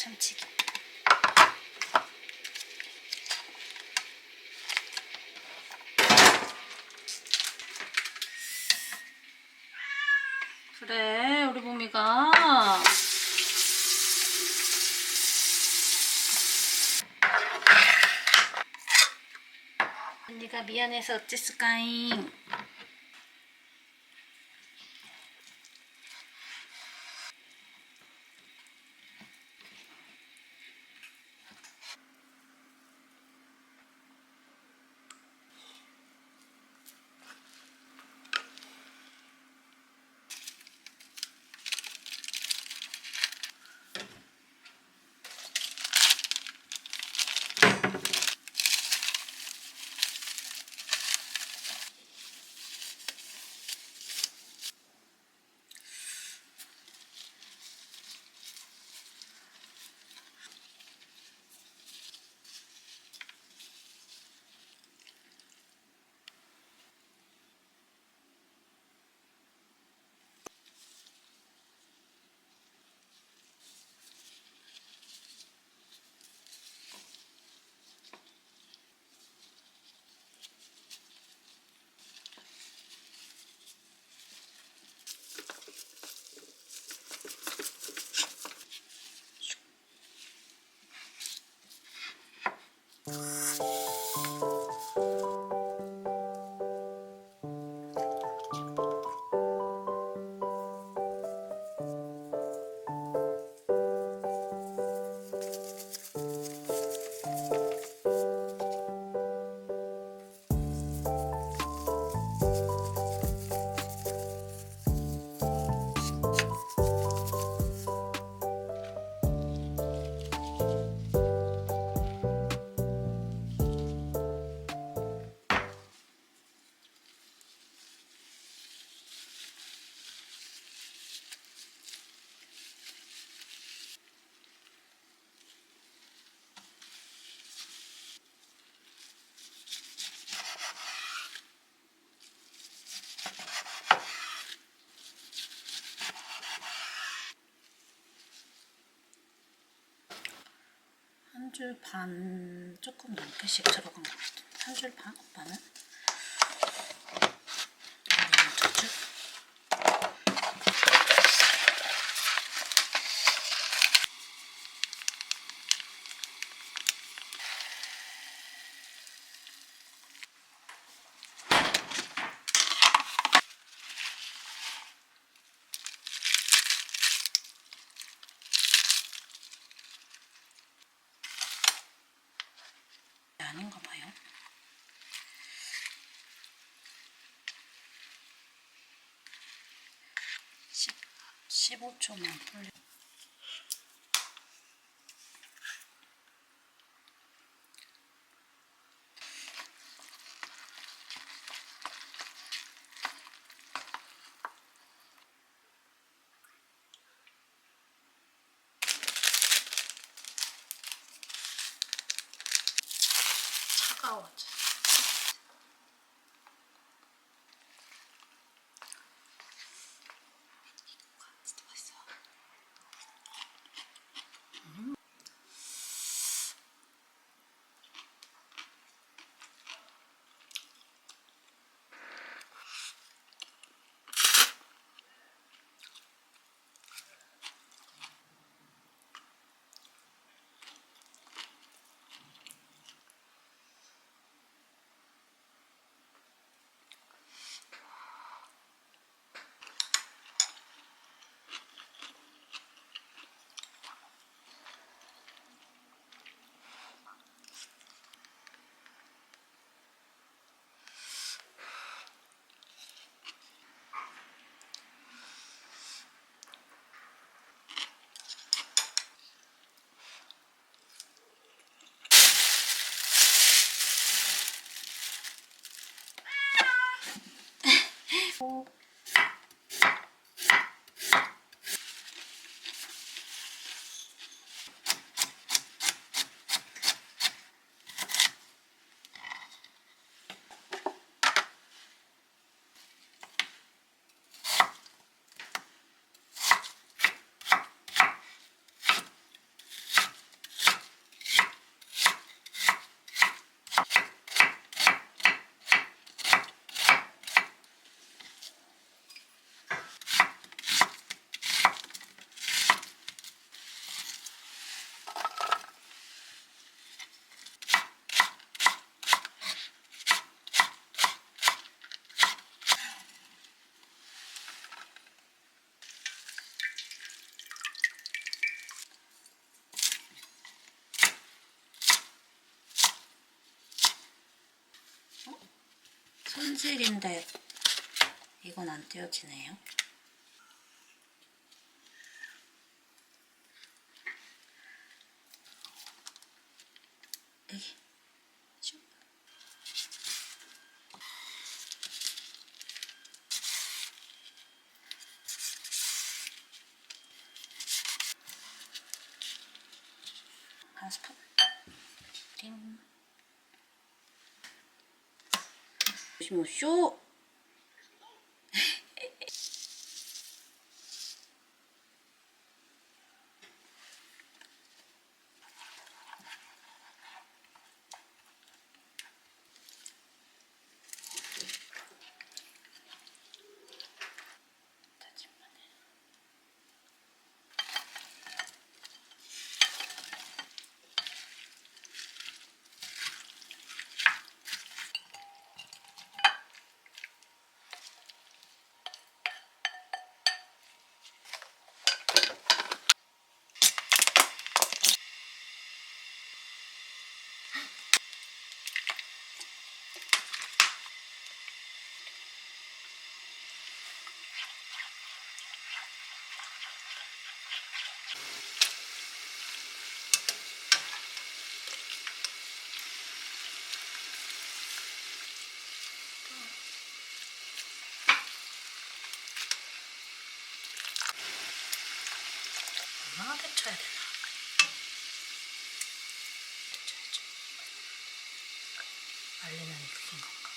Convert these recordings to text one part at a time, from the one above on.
참치기. 그래, 우리 봄이가 언니가 미안해서 어쨌을까잉. 한 줄 반 조금 넘게씩 들어간 것 같아. 한 줄 반? 오빠는? 아니면 2줄? 아닌가 봐요. 15초만 불려. 차가워. 진짜 맛있어. 펜슬인데 이건 안 떼어지네요. 여기 슉. 한 스푼. 띵. 보시면 쇼. 다진 마늘. 얼마나 데쳐야 되나? 데쳐야지. 말리면 익힌 건가?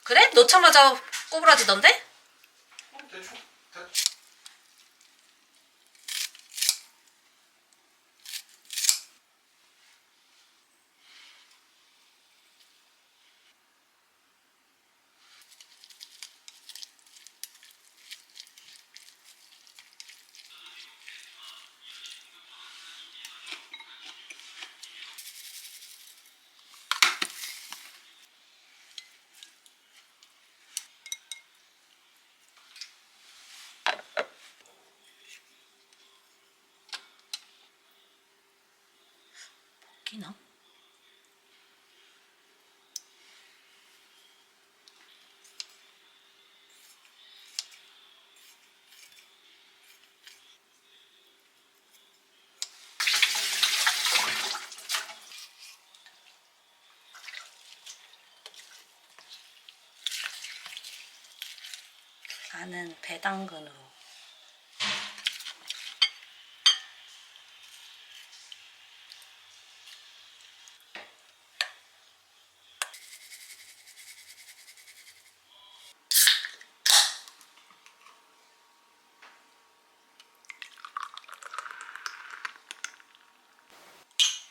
그래? 넣자마자 꼬부라지던데? 대충. 끼나? 나는 배당근으로.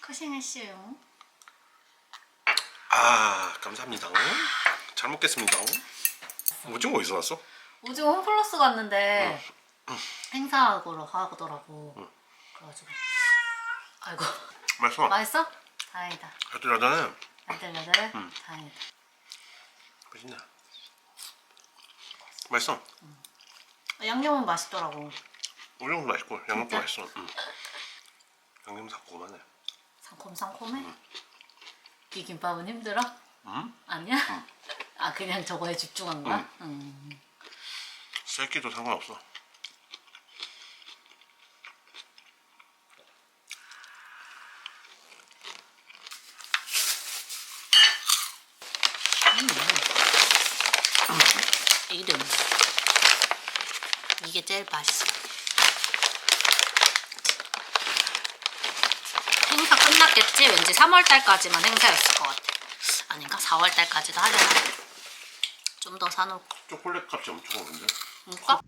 고생했어요. 아, 감사합니다. 잘 먹겠습니다. 오징어 어디서 왔어? 오징어 홈플러스 갔는데 행사하러 가더라고. 그래가지고 아이고 맛있어. 맛있어? 다행이다. 야들야들해. 야들야들해? 다행이다. 맛있네. 맛있어. 양념은 맛있더라고. 오징어도 맛있고 양념도 진짜? 맛있어. 양념 새콤하네. 상콤상콤해? 비빔밥은 힘들어? 응? 아니야? 아 그냥 저거에 집중한 거야? 새끼도 상관없어. 이름 이게 제일 맛있어. 행사 끝났겠지? 왠지 3월달까지만 행사였을 것 같아. 아닌가? 4월달까지도 하려나? 좀 더 사놓고. 초콜릿 값이 엄청 오른데. 그러니까?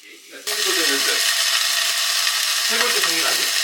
생일도 됐는데 세 번째 생일 아니야?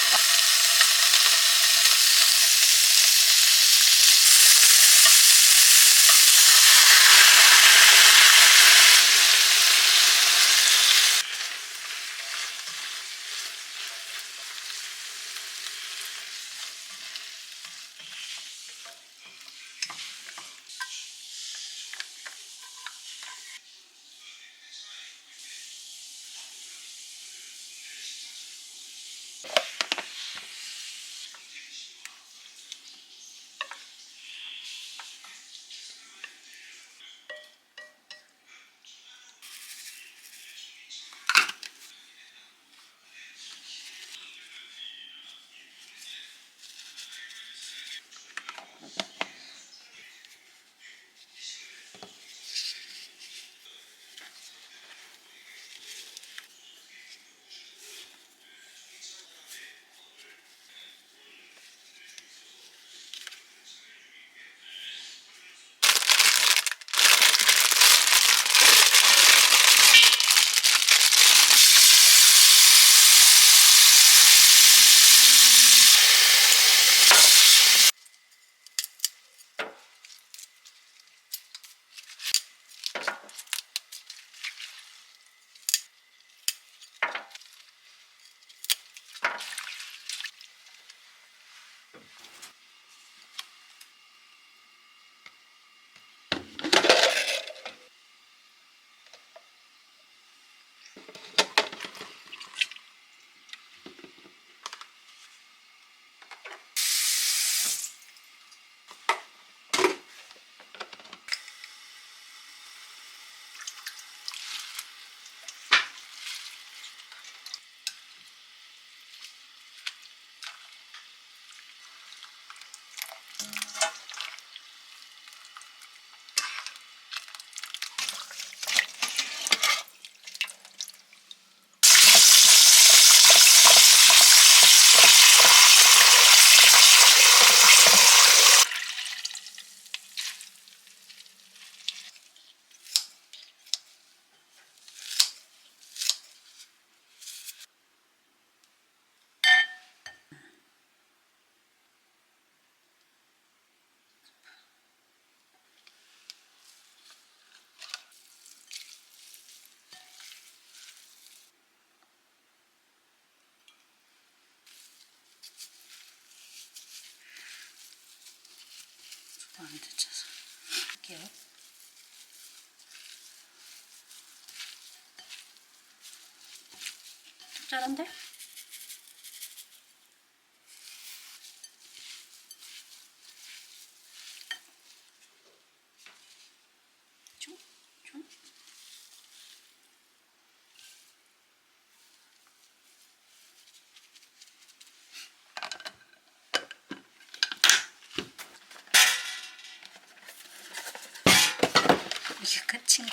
안에 데쳐서 할게요. 짭짤한데? 좀? 이게 끝인가?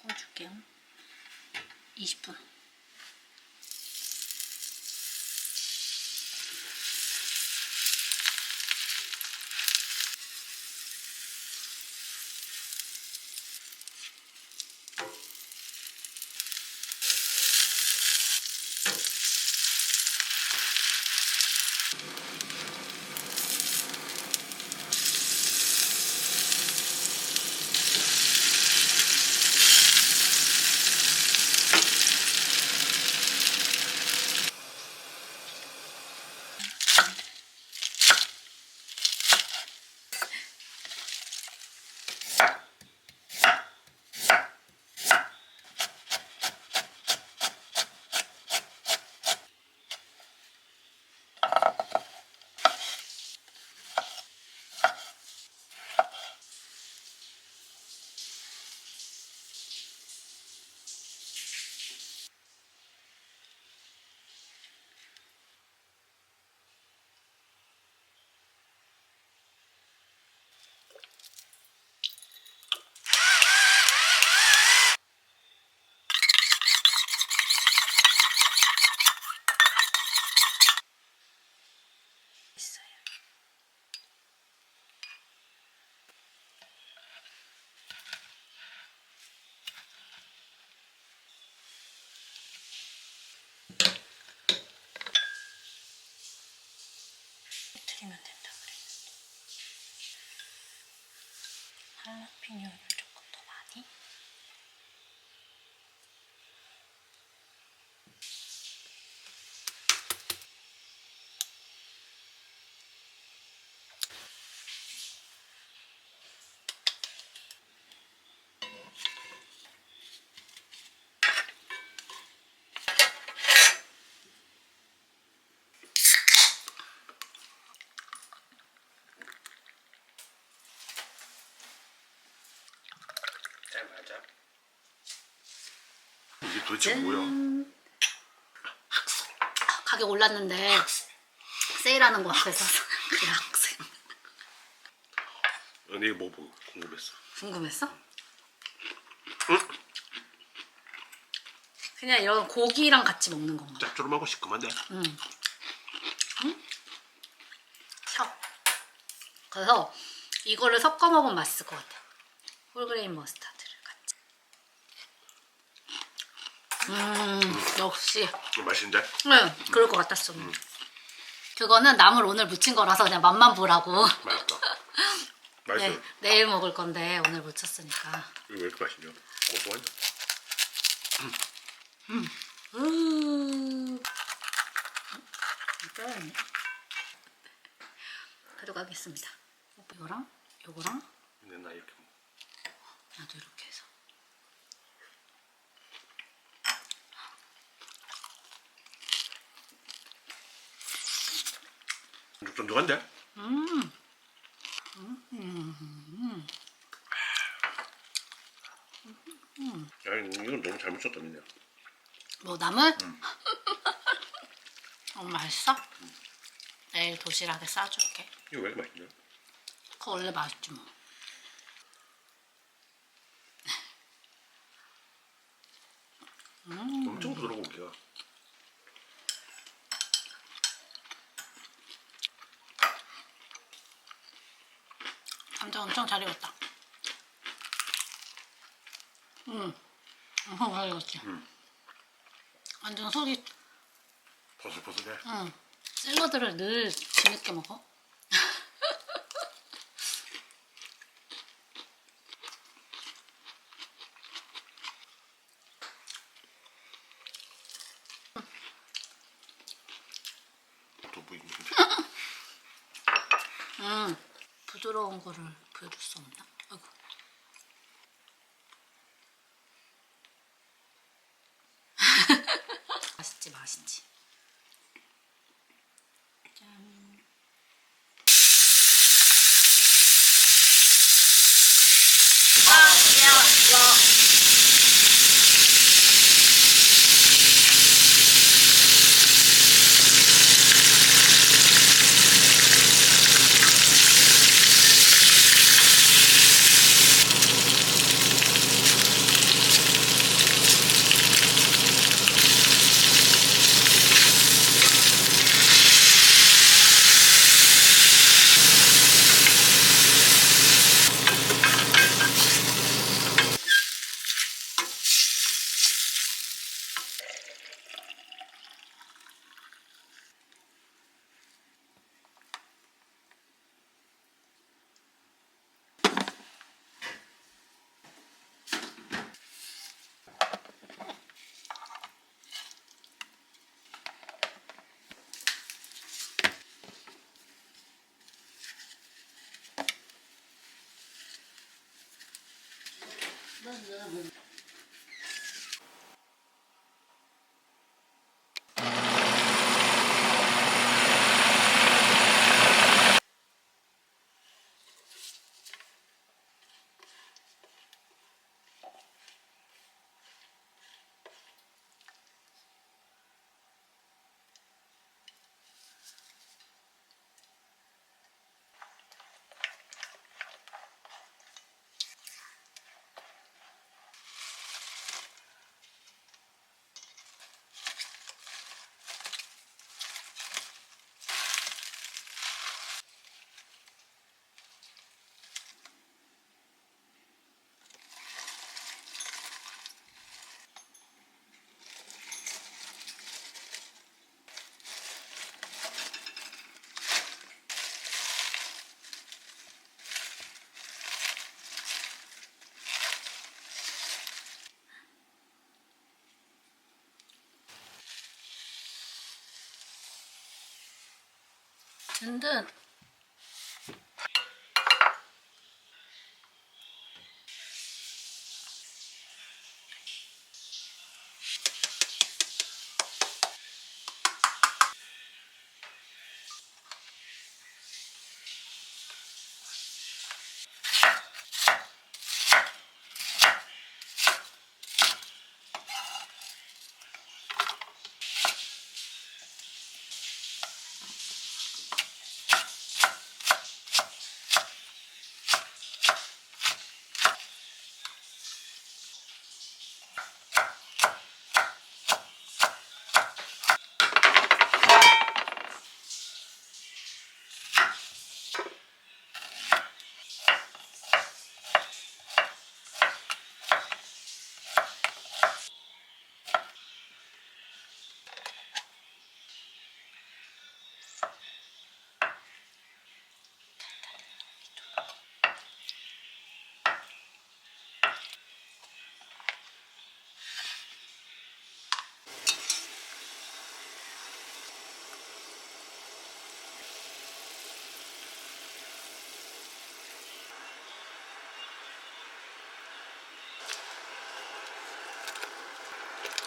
구워줄게요. 20분. 드리면 된다 그랬는데. 할라피뇨를 조금 더 많이. 잘 맞아. 이게 도대체 뭐야? 가격 올랐는데 세일하는 거 같아서 그냥 내일 뭐 보고 궁금했어. 궁금했어? 그냥 이런 고기랑 같이 먹는 건가? 짭조름하고 시큼한데? 셔. 그래서 이거를 섞어 먹으면 맛있을 것 같아. 홀그레인 머스타드를 같이. 역시. 맛있는데? 응, 그럴 것 같았어. 그거는 나물 오늘 무친 거라서 그냥 맛만 보라고. 맛있다. 맛있어. 네, 내일 먹을 건데 오늘 무쳤으니까. 이거 왜 이렇게 맛있냐? 고소하냐? 일단 가져가겠습니다. 이거랑 요거랑 근데 나 이렇게 먹어. 나도 이렇게 해서. 쫀득쫀득한데? 야, 이건 너무 잘 묻혔다, 민야. 뭐 나물? 맛있어? 내일 도시락에 싸줄게. 이거 왜 이렇게 맛있냐? 그거 원래 맛있지 뭐. 엄청 부드러워, 고기가. 감자 엄청 잘 익었다. 엄청 잘 익었지. 완전 속이. 버슬버슬해. 샐러드를 늘 뒤늦게 먹어. 두부 있는데. 부드러운 거를 보여줄 수 없나? 아이고. 맛있지, 맛있지. 짠. 든든.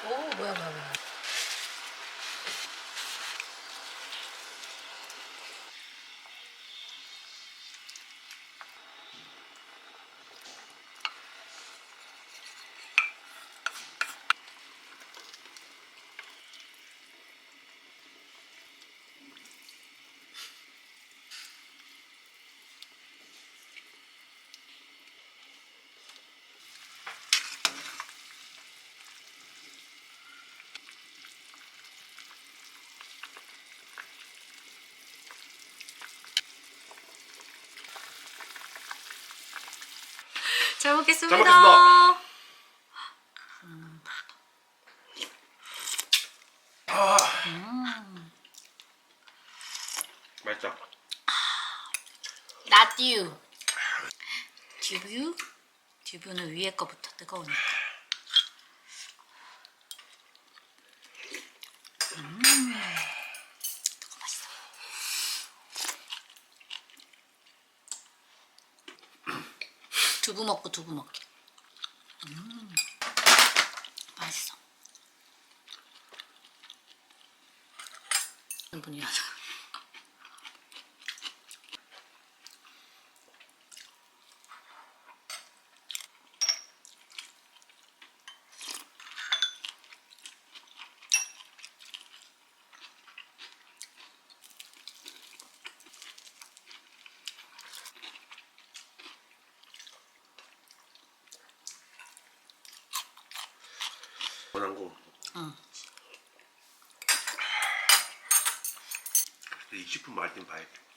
오, 뭐야. 잘 먹겠습니다. 잘 먹겠습니다. 맛있죠? 나듀. 듀브는 위에 거부터 뜨거우니까. 뜨거 맛있어. 두부 먹기. 맛있어. 분이야. 원한고. 응. 20분 말린 봐야 돼.